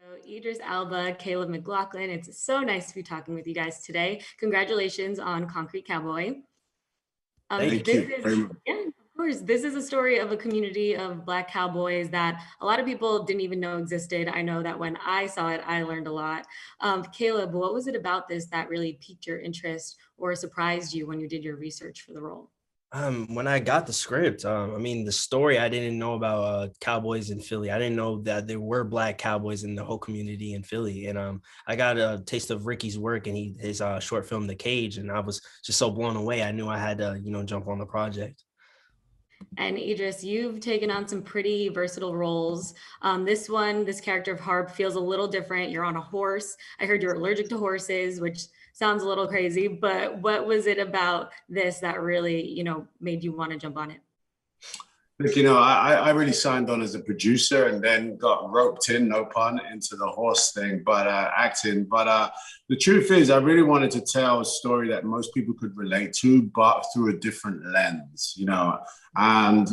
So, Idris Elba, Caleb McLaughlin. It's so nice to be talking with you guys today. Congratulations on Concrete Cowboy. Thank This you is, very much. yeah, of course, this is a story of a community of Black cowboys that a lot of people didn't even know existed. I know that when I saw it, I learned a lot. Caleb, what was it about this that really piqued your interest or surprised you when you did your research for the role? When I got the script, the story, I didn't know about cowboys in Philly. I didn't know that there were black cowboys in the whole community in Philly. And I got a taste of Ricky's work and his short film, The Cage, and I was just so blown away. I knew I had to, jump on the project. And Idris, you've taken on some pretty versatile roles. This character of Harp feels a little different. You're on a horse. I heard you're allergic to horses, which sounds a little crazy, but what was it about this that really, made you want to jump on it? Look, I really signed on as a producer and then got roped in, no pun, into the horse thing, but acting. But the truth is, I really wanted to tell a story that most people could relate to, but through a different lens. And,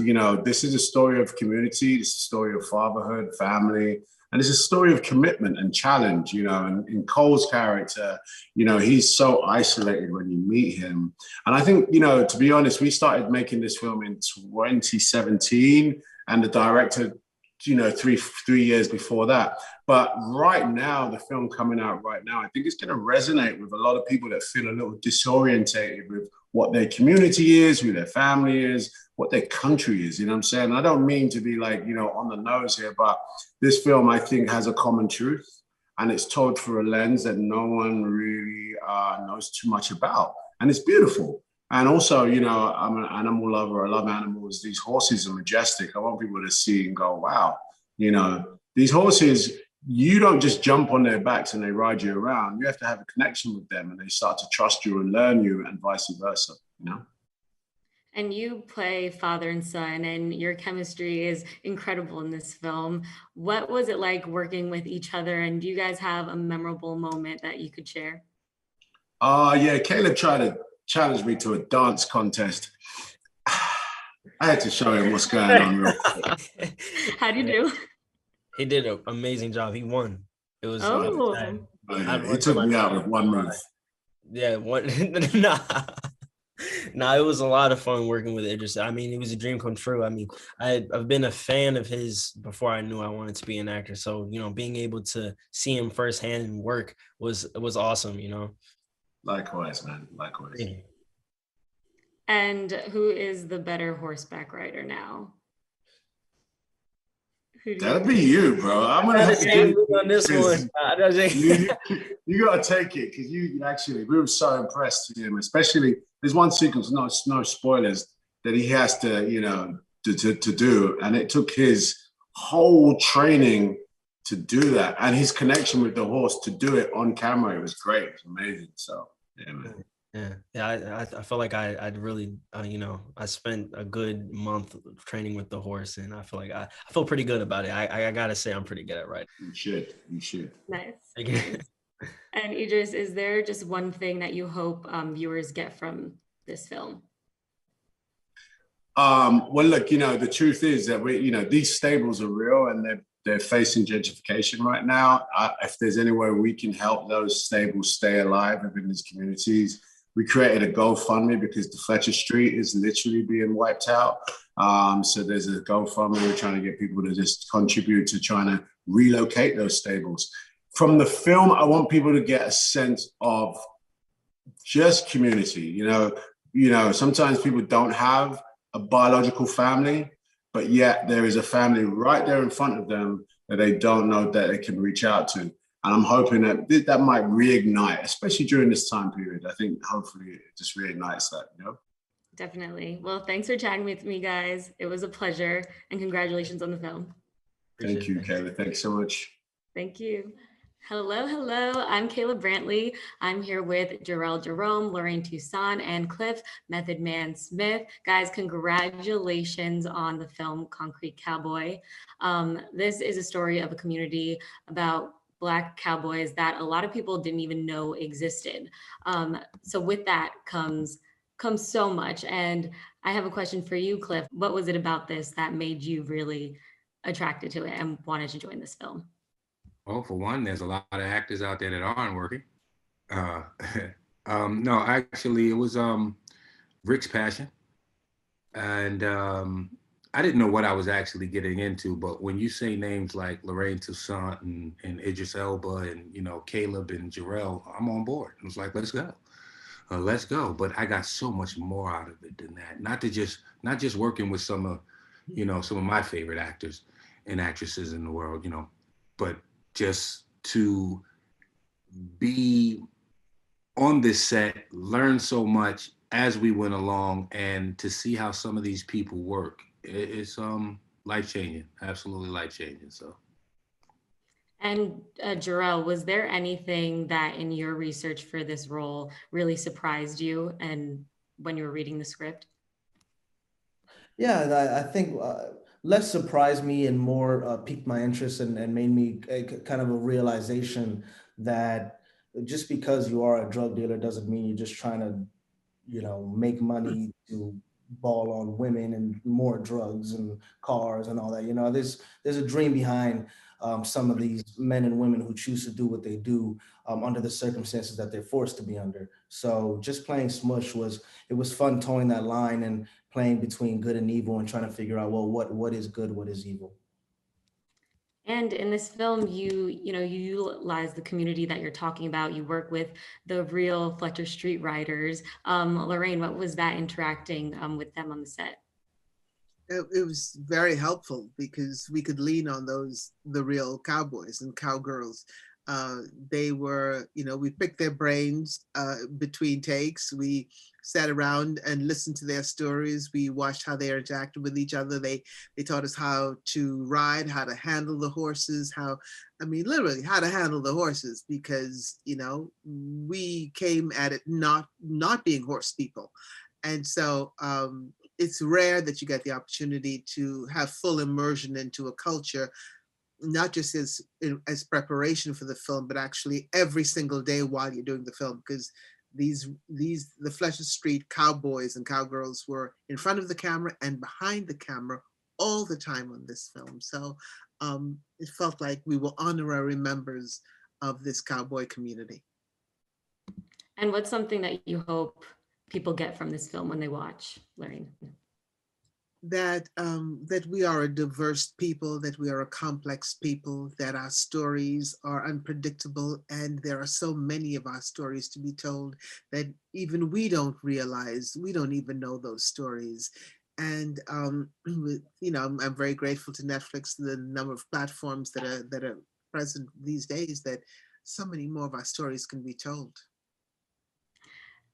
this is a story of community, this is a story of fatherhood, family, and it's a story of commitment and challenge. And in Cole's character, he's so isolated when you meet him. And I think, to be honest, we started making this film in 2017 and the director, three years before that. But right now, the film coming out right now, I think it's going to resonate with a lot of people that feel a little disorientated with what their community is, who their family is, what their country is. You know what I'm saying? I don't mean to be like, on the nose here, but this film, I think, has a common truth. And it's told through a lens that no one really knows too much about. And it's beautiful. And also, I'm an animal lover. I love animals. These horses are majestic. I want people to see and go, wow, these horses, you don't just jump on their backs and they ride you around. You have to have a connection with them and they start to trust you and learn you and vice versa. And you play father and son, and your chemistry is incredible in this film. What was it like working with each other? And do you guys have a memorable moment that you could share? Yeah, Caleb tried to challenge me to a dance contest. I had to show him what's going on real quick. How do you do? He did an amazing job. He won. It was He took me out with one move. Yeah, one. Nah. Nah, it was a lot of fun working with Idris. It was a dream come true. I've been a fan of his before I knew I wanted to be an actor. So, being able to see him firsthand and work was awesome, Likewise, man. Likewise. Yeah. And who is the better horseback rider now? That'll be you, bro. I'm gonna have to give you on this one. You gotta take it because we were so impressed with him. Especially there's one sequence, no spoilers, that he has to to do, and it took his whole training to do that, and his connection with the horse to do it on camera. It was great. It was amazing. So yeah, man. Yeah. I felt like I'd really, I spent a good month training with the horse, and I feel like I feel pretty good about it. I gotta say I'm pretty good at riding. You should. Nice. And Idris, is there just one thing that you hope viewers get from this film? Well, look, the truth is that these stables are real, and they're facing gentrification right now. If there's any way we can help those stables stay alive within these communities, we created a GoFundMe because the Fletcher Street is literally being wiped out. So there's a GoFundMe. We're trying to get people to just contribute to trying to relocate those stables. From the film, I want people to get a sense of just community. Sometimes people don't have a biological family, but yet there is a family right there in front of them that they don't know that they can reach out to. And I'm hoping that might reignite, especially during this time period. I think hopefully it just reignites that, Definitely. Well, thanks for chatting with me, guys. It was a pleasure, and congratulations on the film. Thank you, Kayla. Thanks so much. Thank you. Hello. I'm Kayla Brantley. I'm here with Jharrel Jerome, Lorraine Toussaint, and Cliff Method Man Smith. Guys, congratulations on the film Concrete Cowboy. This is a story of a community about Black cowboys that a lot of people didn't even know existed. So with that comes so much. And I have a question for you, Cliff. What was it about this that made you really attracted to it and wanted to join this film? Oh, for one, there's a lot of actors out there that aren't working. Uh, no, actually, it was Rick's passion, and I didn't know what I was actually getting into. But when you say names like Lorraine Toussaint and Idris Elba and Caleb and Jharrel, I'm on board. It was like, let's go. But I got so much more out of it than that. Not just working with some of my favorite actors and actresses in the world, but just to be on this set, learn so much as we went along, and to see how some of these people work. It's life changing, absolutely life changing. So. And Jarrell, was there anything that in your research for this role really surprised you and when you were reading the script? Yeah, I think less surprised me and more piqued my interest and made me kind of a realization that just because you are a drug dealer doesn't mean you're just trying to, make money to ball on women and more drugs and cars and all that. There's a dream behind some of these men and women who choose to do what they do under the circumstances that they're forced to be under. So just playing Smush was fun towing that line and playing between good and evil and trying to figure out, well, what is good, what is evil. And in this film, you utilize the community that you're talking about. You work with the real Fletcher Street riders. Lorraine, what was that interacting with them on the set? It was very helpful because we could lean on the real cowboys and cowgirls. They were, we picked their brains between takes. We sat around and listened to their stories. We watched how they interacted with each other. They taught us how to ride, how to handle the horses, literally how to handle the horses, because, we came at it not being horse people. And so it's rare that you get the opportunity to have full immersion into a culture, not just as preparation for the film, but actually every single day while you're doing the film, because the Fletcher Street cowboys and cowgirls were in front of the camera and behind the camera all the time on this film. So it felt like we were honorary members of this cowboy community. And what's something that you hope people get from this film when they watch, Lorraine? That we are a diverse people, that we are a complex people, that our stories are unpredictable, and there are so many of our stories to be told that even we don't realize, we don't even know those stories. And I'm very grateful to Netflix, the number of platforms that are present these days, that so many more of our stories can be told.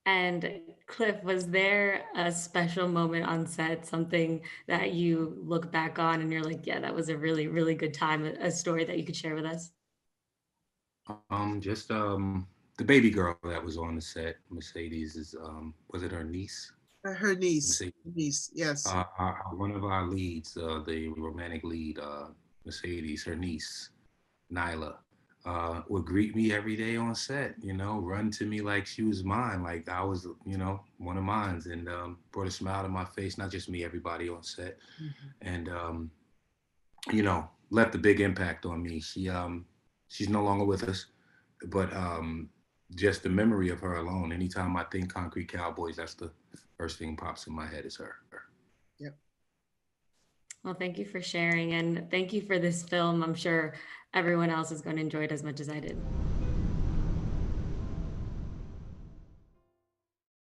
And Cliff, was there a special moment on set, something that you look back on and you're like, yeah, that was a really, really good time, a story that you could share with us? Just the baby girl that was on the set, Mercedes, is was it her niece? Her niece, Mercedes. niece, yes. One of our leads, the romantic lead, Mercedes, her niece, Nyla, would greet me every day on set, run to me like she was mine, like I was, one of mine, and brought a smile to my face, not just me, everybody on set. Mm-hmm. And, left a big impact on me. She's no longer with us, but just the memory of her alone, anytime I think Concrete Cowboys, that's the first thing pops in my head is her. Yep. Well, thank you for sharing, and thank you for this film. I'm sure everyone else is going to enjoy it as much as I did.